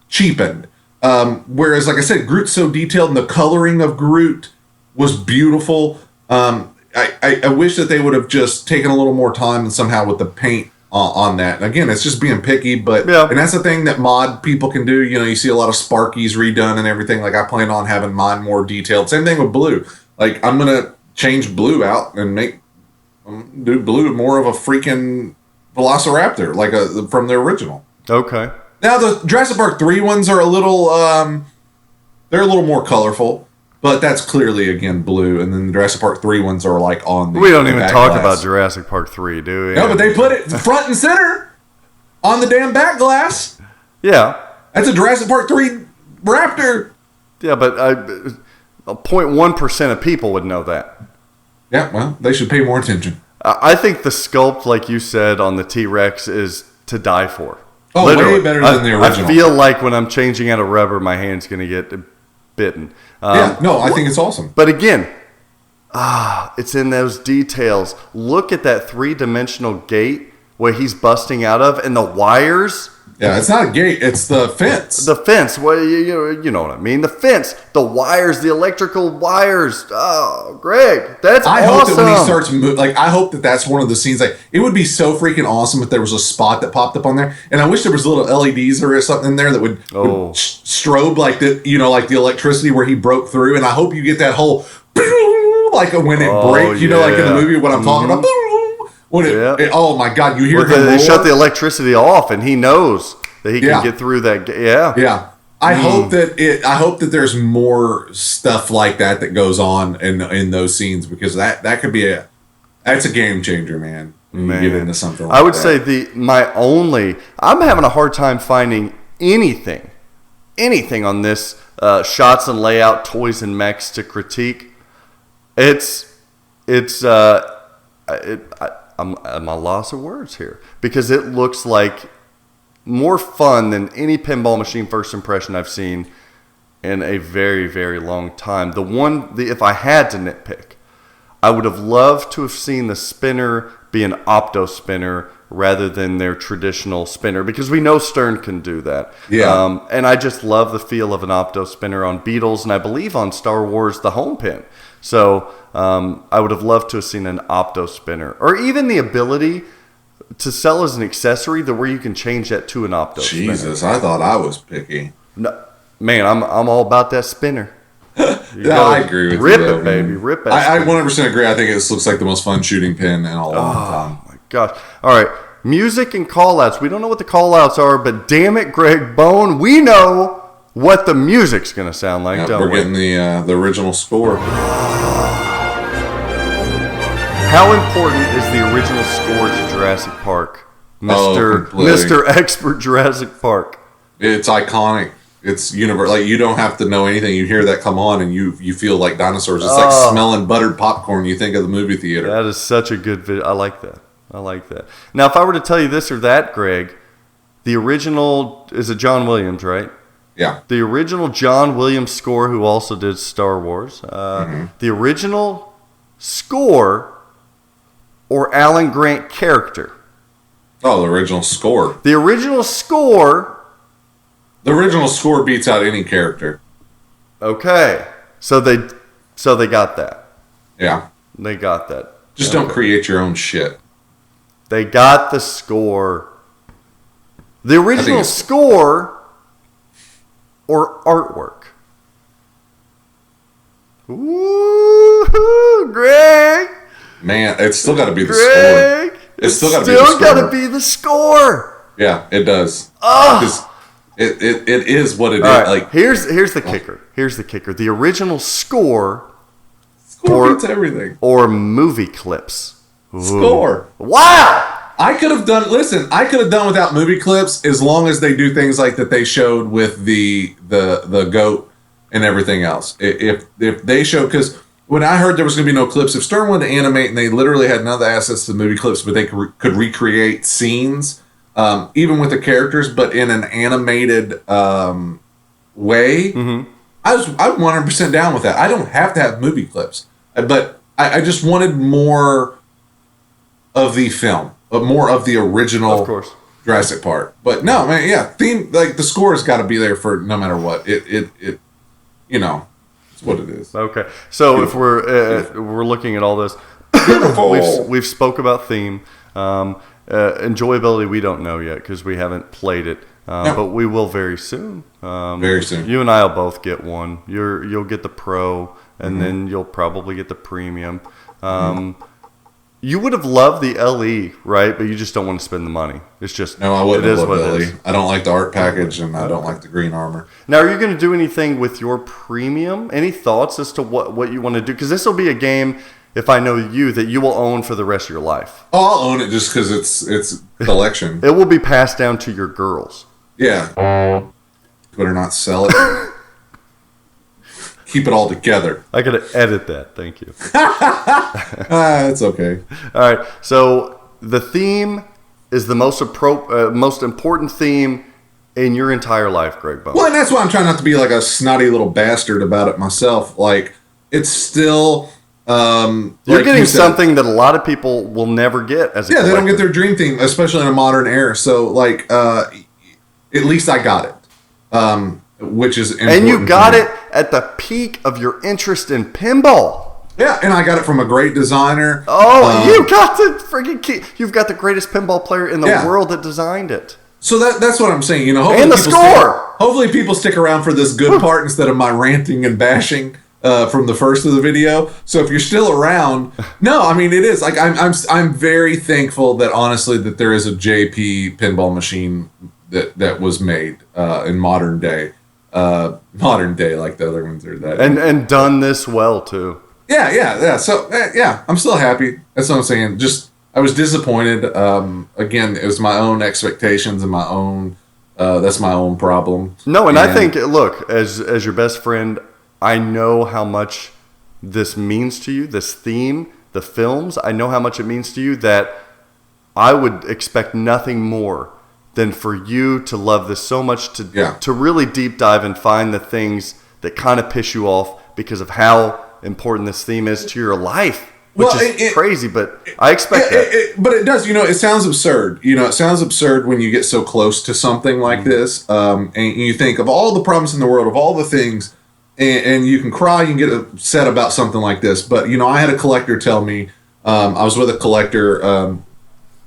cheapened. Whereas, like I said, Groot's so detailed, and the coloring of Groot was beautiful. I wish that they would have just taken a little more time and somehow with the paint on that. And again, it's just being picky, but and that's the thing that mod people can do. You know, you see a lot of Sparkies redone and everything. Like, I plan on having mine more detailed. Same thing with blue. Like, I'm gonna change blue out and do blue more of a freaking Velociraptor, like from the original. Okay. Now the Jurassic Park 3 ones are a little, they're a little more colorful, but that's clearly, again, blue. And then the Jurassic Park 3 ones are like on the We don't even talk about Jurassic Park 3, do we? No, but they put it front and center on the damn back glass. Yeah. That's a Jurassic Park 3 Raptor. Yeah, but 0.1% of people would know that. Yeah, well, they should pay more attention. I think the sculpt, like you said, on the T-Rex is to die for. Oh, literally. Way better than the original. I feel like when I'm changing out a rubber, my hand's going to get bitten. I think it's awesome. But again, it's in those details. Look at that 3-dimensional gate where he's busting out of, and the wires. Yeah, it's not a gate. It's the fence. The fence. Well, you know what I mean. The fence. The wires. The electrical wires. Oh, Greg, that's awesome. I hope that when he starts moving, I hope that that's one of the scenes. Like, it would be so freaking awesome if there was a spot that popped up on there. And I wish there was little LEDs or something in there that would strobe like like the electricity where he broke through. And I hope you get that whole like when it breaks. You know, like in the movie what I'm talking about. Oh my God! You hear they shut the electricity off, and he knows that he can get through that. Yeah. I hope that there's more stuff like that goes on in those scenes, because that could be that's a game changer, man. When you get into something like that. I would say I'm having a hard time finding anything on this shots and layout, toys and mechs to critique. I'm at my loss of words here, because it looks like more fun than any pinball machine first impression I've seen in a very, very long time. If I had to nitpick, I would have loved to have seen the spinner be an opto spinner rather than their traditional spinner, because we know Stern can do that. Yeah. And I just love the feel of an opto spinner on Beatles, and I believe on Star Wars, the home pin. So I would have loved to have seen an opto spinner, or even the ability to sell as an accessory where you can change that to an opto spinner. Jesus, I thought I was picky. No, man, I'm all about that spinner. I agree with you. Rip it, baby. Rip it. I 100% agree. I think this looks like the most fun shooting pin in a long time. Oh, my gosh. All right. Music and call-outs. We don't know what the call-outs are, but damn it, Greg Bone, we know what the music's going to sound like, don't we? We're getting the original score. How important is the original score to Jurassic Park, Mr. Expert Jurassic Park? It's iconic. It's universal. Like, you don't have to know anything. You hear that come on, and you feel like dinosaurs. It's like smelling buttered popcorn. You think of the movie theater. That is such a good video. I like that. Now, if I were to tell you this or that, Greg, the original is a John Williams, right? Yeah. The original John Williams score, who also did Star Wars. The original score or Alan Grant character? Oh, the original score. The original score. The original score beats out any character. Okay. So they So they got that. Yeah. They got that. Just don't create your own shit. They got the score. The original score or artwork? Ooh, Greg. Man, it's still got to be the Greg. score. It's still got to be the score. Yeah, it does. It is what it is. Right, like here's the kicker. Here's the kicker. The original score beats everything. Or movie clips. Ooh. Score. Wow. I could have done without movie clips as long as they do things like that they showed with the goat and everything else. If they show, because when I heard there was going to be no clips, if Stern wanted to animate and they literally had none of the assets to the movie clips, but they could recreate scenes, even with the characters, but in an animated way, I'm 100% down with that. I don't have to have movie clips, but I just wanted more of the film. More of the original, of course, Jurassic Park. But no, man, yeah, theme, like the score has got to be there for no matter what. It you know, it's what it is. Okay, so beautiful. If we're looking at all this, we've spoke about theme, enjoyability. We don't know yet because we haven't played it, but we will very soon. Very soon. You and I'll both get one. You'll get the Pro, and then you'll probably get the Premium. You would have loved the LE, right? But you just don't want to spend the money. It's just no, I wouldn't have loved the LE. I don't like the art package, and I don't like the green armor. Now, are you going to do anything with your Premium? Any thoughts as to what you want to do? Because this will be a game, if I know you, that you will own for the rest of your life. Oh, I'll own it just because it's collection. It will be passed down to your girls. Yeah. Better not sell it. Keep it all together. I gotta edit that. Thank you. It's okay. All right. So the theme is the most important theme in your entire life, Greg Bone. Well, and that's why I'm trying not to be like a snotty little bastard about it myself. Like, it's still. You're getting something that a lot of people will never get as a collector. They don't get their dream theme, especially in a modern era. So, like, at least I got it. Which is important. And you got it at the peak of your interest in pinball. Yeah, and I got it from a great designer. Oh, you got the freaking key. You've got the greatest pinball player in the world that designed it. So that's what I'm saying. You know, hopefully and the score. Hopefully people stick around for this good part instead of my ranting and bashing from the first of the video. So if you're still around, no, I mean it is like I'm very thankful that honestly that there is a JP pinball machine that was made in modern day like the other ones are that and done this well too. Yeah. So I'm still happy. That's what I'm saying. Just I was disappointed. Again, it was my own expectations and my own. That's my own problem. No, and I think look as your best friend, I know how much this means to you. This theme, the films, I know how much it means to you. That I would expect nothing more than for you to love this so much to really deep dive and find the things that kind of piss you off because of how important this theme is to your life, which is crazy, but I expect that. But it does, it sounds absurd. It sounds absurd when you get so close to something like this, and you think of all the problems in the world, of all the things, and you can cry, you can get upset about something like this. But, I had a collector tell me, I was with a collector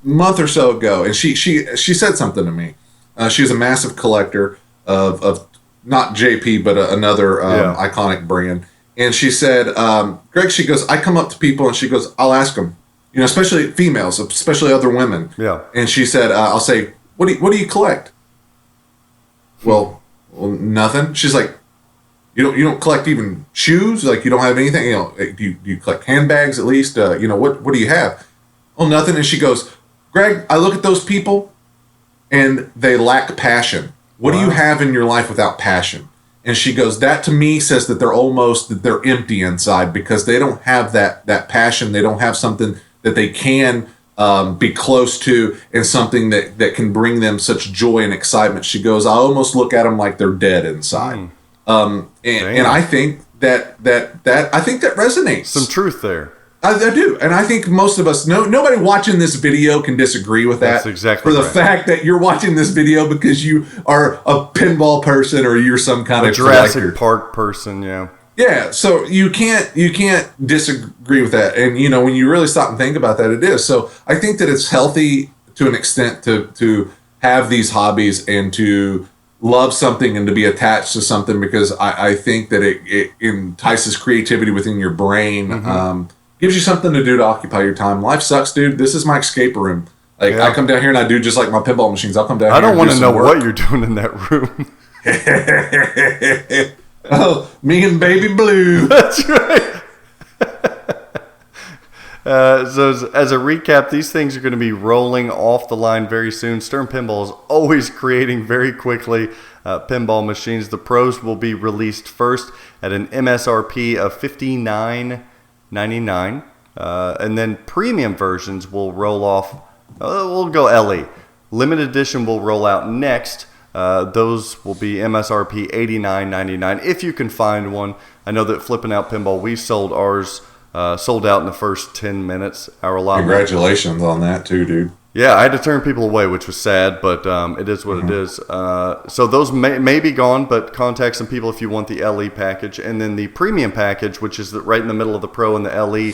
month or so ago, and she said something to me. She's a massive collector of not JP but another iconic brand, and she said, Greg, she goes, I come up to people and she goes, I'll ask them, especially females, especially other women, and she said, I'll say, what do you collect? Well, nothing. She's like, you don't collect even shoes, like you don't have anything, do you collect handbags at least, what do you have? Oh, nothing. And she goes, Greg, I look at those people and they lack passion. What do you have in your life without passion? And she goes, that to me says that they're empty inside because they don't have that passion. They don't have something that they can be close to and something that can bring them such joy and excitement. She goes, I almost look at them like they're dead inside. And I think that resonates. Some truth there. I do, and I think most of us, nobody watching this video can disagree with that. That's exactly for the fact that you're watching this video because you are a pinball person or you're some kind of Jurassic Park person, yeah. Yeah, so you can't disagree with that. And when you really stop and think about that, it is. So I think that it's healthy to an extent to have these hobbies and to love something and to be attached to something, because I think that it entices creativity within your brain, gives you something to do to occupy your time. Life sucks, dude. This is my escape room. Like, I come down here and I do just like my pinball machines. I'll come down here. I don't want to know what you're doing in that room. Oh, me and Baby Blue. That's right. So as a recap, these things are going to be rolling off the line very soon. Stern Pinball is always creating very quickly pinball machines. The Pros will be released first at an MSRP of $59.99, and then premium versions will roll off. We'll go LE. Limited edition will roll out next. Those will be MSRP $89.99 if you can find one. I know that Flipping Out Pinball, we sold ours, sold out in the first 10 minutes. Our allotment. Congratulations on that too, dude. Yeah, I had to turn people away, which was sad, but it is what it is. So those may be gone, but contact some people if you want the LE package. And then the premium package, which is right in the middle of the Pro and the LE,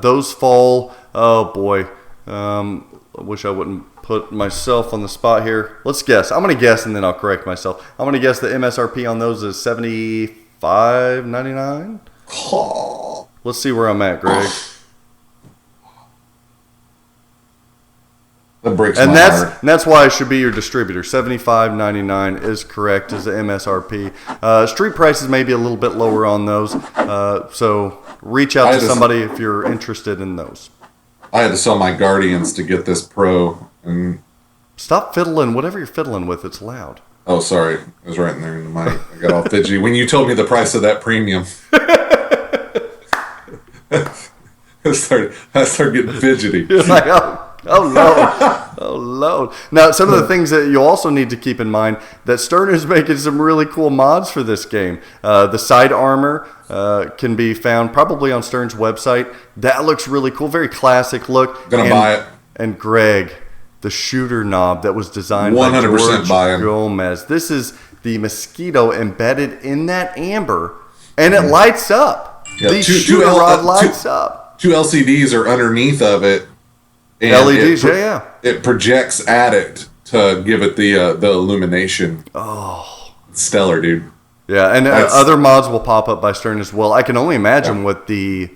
those fall, oh boy, I wish I wouldn't put myself on the spot here. Let's guess. I'm going to guess and then I'll correct myself. I'm going to guess the MSRP on those is $75.99. Oh. Let's see where I'm at, Greg. That breaks my heart. And that's why I should be your distributor. $75.99 is correct as the MSRP. Street prices may be a little bit lower on those, so reach out to somebody if you're interested in those. I had to sell my Guardians to get this Pro. And stop fiddling. Whatever you're fiddling with, it's loud. Oh, sorry. It was right in there in the mic. I got all fidgety. When you told me the price of that premium, I started getting fidgety. You're like, oh no. Oh, Lord. Now, some of the things that you also need to keep in mind, that Stern is making some really cool mods for this game. The side armor can be found probably on Stern's website. That looks really cool. Very classic look. Gonna buy it. And Greg, the shooter knob that was designed 100% by George Gomez. This is the mosquito embedded in that amber, and it lights up. Yeah, the shooter rod lights up. Two LCDs are underneath of it. And LEDs, it projects at it to give it the illumination. Oh, it's stellar, dude. Yeah, and other mods will pop up by Stern as well. I can only imagine what the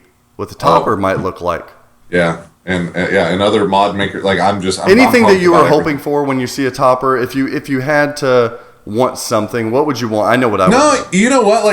topper might look like. Yeah. And other mod makers, like I'm anything that you were hoping for when you see a topper. If you had to want something, what would you want? I know what I would. No, you know what?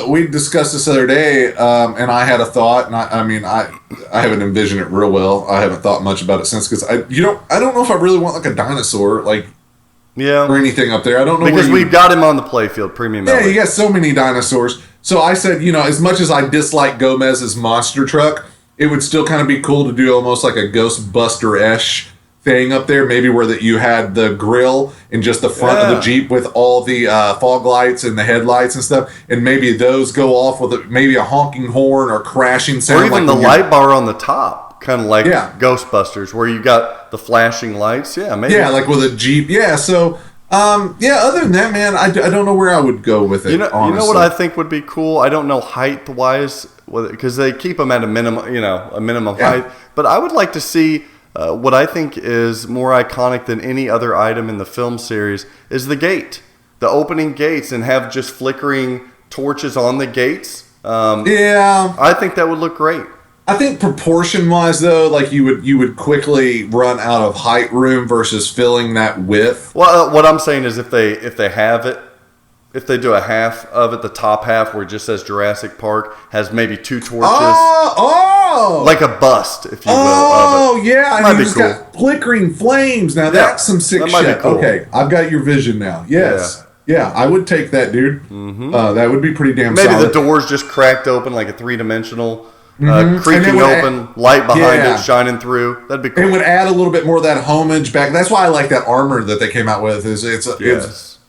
We discussed this the other day, and I had a thought, and I haven't envisioned it real well. I haven't thought much about it since, because I don't know if I really want like a dinosaur, or anything up there. I don't know, because we've got him on the playfield, premium. Yeah, you got so many dinosaurs. So I said, as much as I dislike Gomez's monster truck, it would still kind of be cool to do almost like a Ghostbuster-esque thing up there, maybe where that you had the grill and just the front of the Jeep with all the fog lights and the headlights and stuff, and maybe those go off with maybe a honking horn or crashing sound, or even the light bar on the top, kind of like Ghostbusters, where you got the flashing lights. Yeah, maybe. Yeah, like with a Jeep. Yeah, so other than that, man, I don't know where I would go with it. You know what I think would be cool? I don't know height wise, because they keep them at a minimum height. But I would like to see what I think is more iconic than any other item in the film series is the gate, the opening gates, and have just flickering torches on the gates. I think that would look great. I think proportion-wise, though, like you would quickly run out of height room versus filling that width. Well, what I'm saying is if they have it, if they do a half of it, the top half where it just says Jurassic Park has maybe two torches. Oh! Like a bust, if you will. Oh, yeah. Might be it's cool. got flickering flames. Now, that's some sick shit. Cool. Okay, I've got your vision now. Yes. Yeah, I would take that, dude. Mm-hmm. That would be pretty damn solid. Maybe the doors just cracked open like a three-dimensional... creaking open, light behind it shining through. That'd be cool. It would add a little bit more of that homage back. That's why I like that armor that they came out with.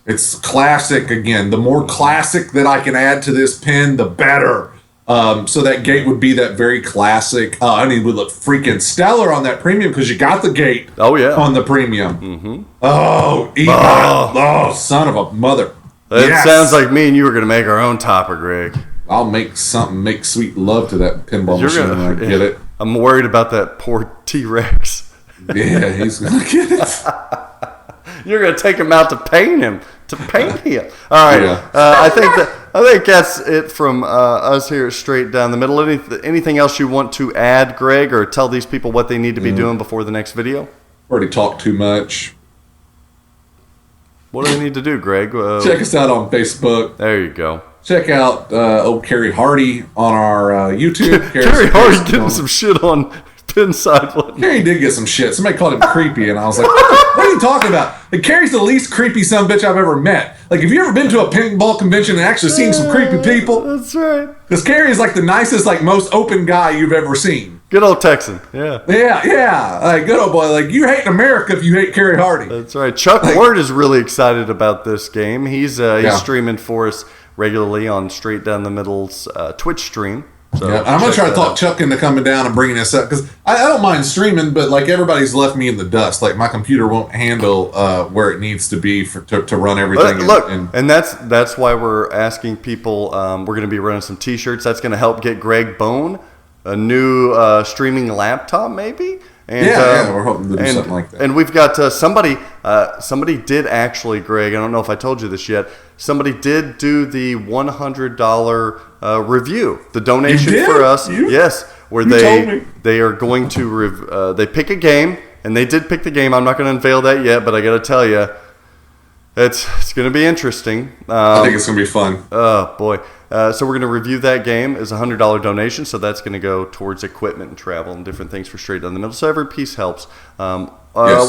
It's classic again. The more classic that I can add to this pin, the better. So that gate would be that very classic. It would look freaking stellar on that premium because you got the gate. Oh yeah, on the premium. Mm-hmm. Oh, son of a mother. It sounds like me and you are going to make our own topper, Greg. I'll make sweet love to that pinball machine when I get it. I'm worried about that poor T-Rex. Yeah, he's going to get it. You're going to take him out to paint him. All right. Yeah. I think that's it from us here at Straight Down the Middle. Anything else you want to add, Greg, or tell these people what they need to be doing before the next video? Already talked too much. What do they need to do, Greg? Check us out on Facebook. There you go. Check out old Carrie Hardy on our YouTube. Carrie Hardy getting some shit on Pinside. Carrie did get some shit. Somebody called him creepy, and I was like, what are you talking about? Like, Carrie's the least creepy sumbitch I've ever met. Like, have you ever been to a pinball convention and actually seen some creepy people? That's right. Because Carrie is like the nicest, like most open guy you've ever seen. Good old Texan. Yeah. Yeah. Like, good old boy. Like, you hate America if you hate Carrie Hardy. That's right. Chuck Ward is really excited about this game. He's streaming for us regularly on Straight Down the Middle's Twitch stream. So I'm going to try to talk Chuck into coming down and bringing us up, because I don't mind streaming, but like everybody's left me in the dust. Like my computer won't handle where it needs to be to run everything. And that's why we're asking people. We're going to be running some T-shirts. That's going to help get Greg Bone a new streaming laptop, maybe. And, we're hoping to do something like that. And we've got somebody did actually, Greg, I don't know if I told you this yet, somebody did do the $100 review, the donation for us. Yes, where they are going to, they pick a game, and they did pick the game. I'm not going to unveil that yet, but I got to tell you, it's going to be interesting. I think it's going to be fun. Oh, boy. So we're going to review that game as a $100 donation. So that's going to go towards equipment and travel and different things for Straight Down the Middle. So every piece helps. Yes.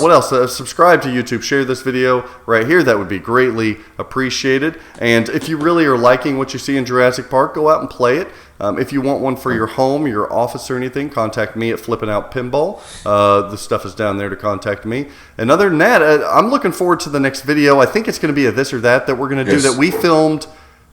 What else? Subscribe to YouTube. Share this video right here. That would be greatly appreciated. And if you really are liking what you see in Jurassic Park, go out and play it. If you want one for your home, your office, or anything, contact me at Flippin' Out Pinball. The stuff is down there to contact me. And other than that, I'm looking forward to the next video. I think it's going to be a this or that we're going to do that we filmed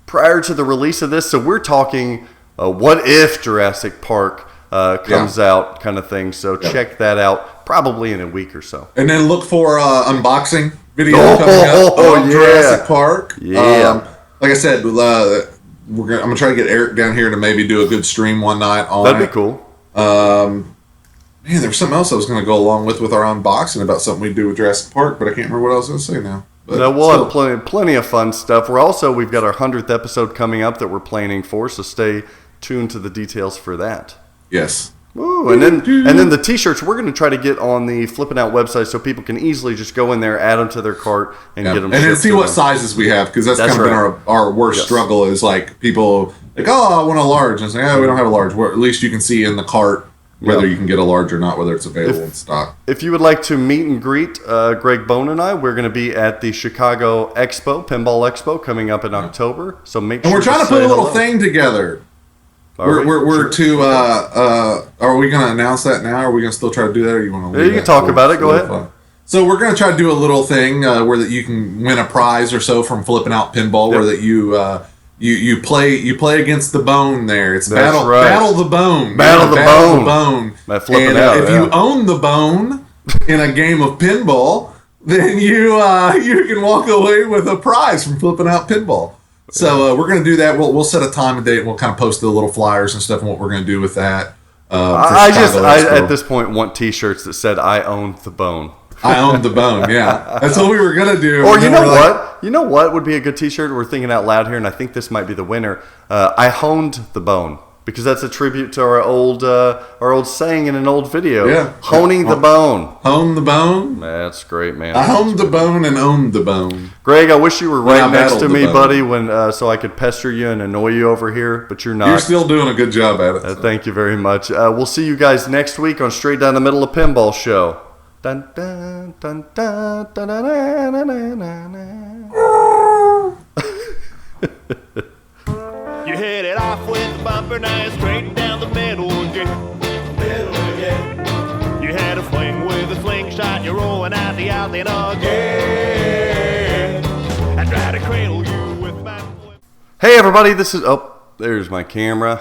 prior to the release of this. So we're talking what if Jurassic Park comes out kind of thing. So check that out probably in a week or so. And then look for unboxing video coming up on Jurassic Park. Yeah. Like I said, I'm going to try to get Eric down here to maybe do a good stream one night on That'd be cool. Man, there was something else I was going to go along with our unboxing about something we do with Jurassic Park, but I can't remember what I was going to say now. No, we'll have plenty of fun stuff. We've got our 100th episode coming up that we're planning for, so stay tuned to the details for that. Yes. Ooh, and then the T-shirts we're going to try to get on the Flippin' Out website so people can easily just go in there, add them to their cart, and get them. And then see what sizes we have, because that's kind of been our worst struggle. Is like people like, oh, I want a large, and say, we don't have a large. Well, at least you can see in the cart whether you can get a large or not, whether it's available in stock. If you would like to meet and greet Greg Bone and I, we're going to be at the Chicago Expo, Pinball Expo, coming up in October. So make sure. And we're trying to put a little thing together. Are we going to announce that now, or are we going to still try to do that, or you want to? You can talk about it. Go ahead. Fun? So we're going to try to do a little thing where that you can win a prize or so from Flipping Out Pinball, where that you play against the bone there. It's battle the bone. Battle the bone. If you own the bone in a game of pinball, then you can walk away with a prize from Flipping Out Pinball. So we're going to do that. We'll set a time and date, and we'll kind of post the little flyers and stuff and what we're going to do with that. I at this point want T-shirts that said "I own the bone." I own the bone. Yeah, that's what we were going to do. Or you know what? You know what would be a good T-shirt? We're thinking out loud here, and I think this might be the winner. I honed the bone, because that's a tribute to our old saying in an old video. Yeah, honing the bone. Hone the bone. That's great, man. I honed the bone and owned the bone. Greg, I wish you were right next to me, buddy, so I could pester you and annoy you over here, but you're not. You're still doing a good job at it. Thank you very much. We'll see you guys next week on Straight Down the Middle of Pinball Show. Dun, dun, dun, dun, dun, dun, dun, dun, dun, dun. You hit it off with the bumper, now you're straight down the middle again. You had a fling with a slingshot, you're rolling out the outlet again. I try to cradle you with my... Hey everybody, this is... Oh, there's my camera.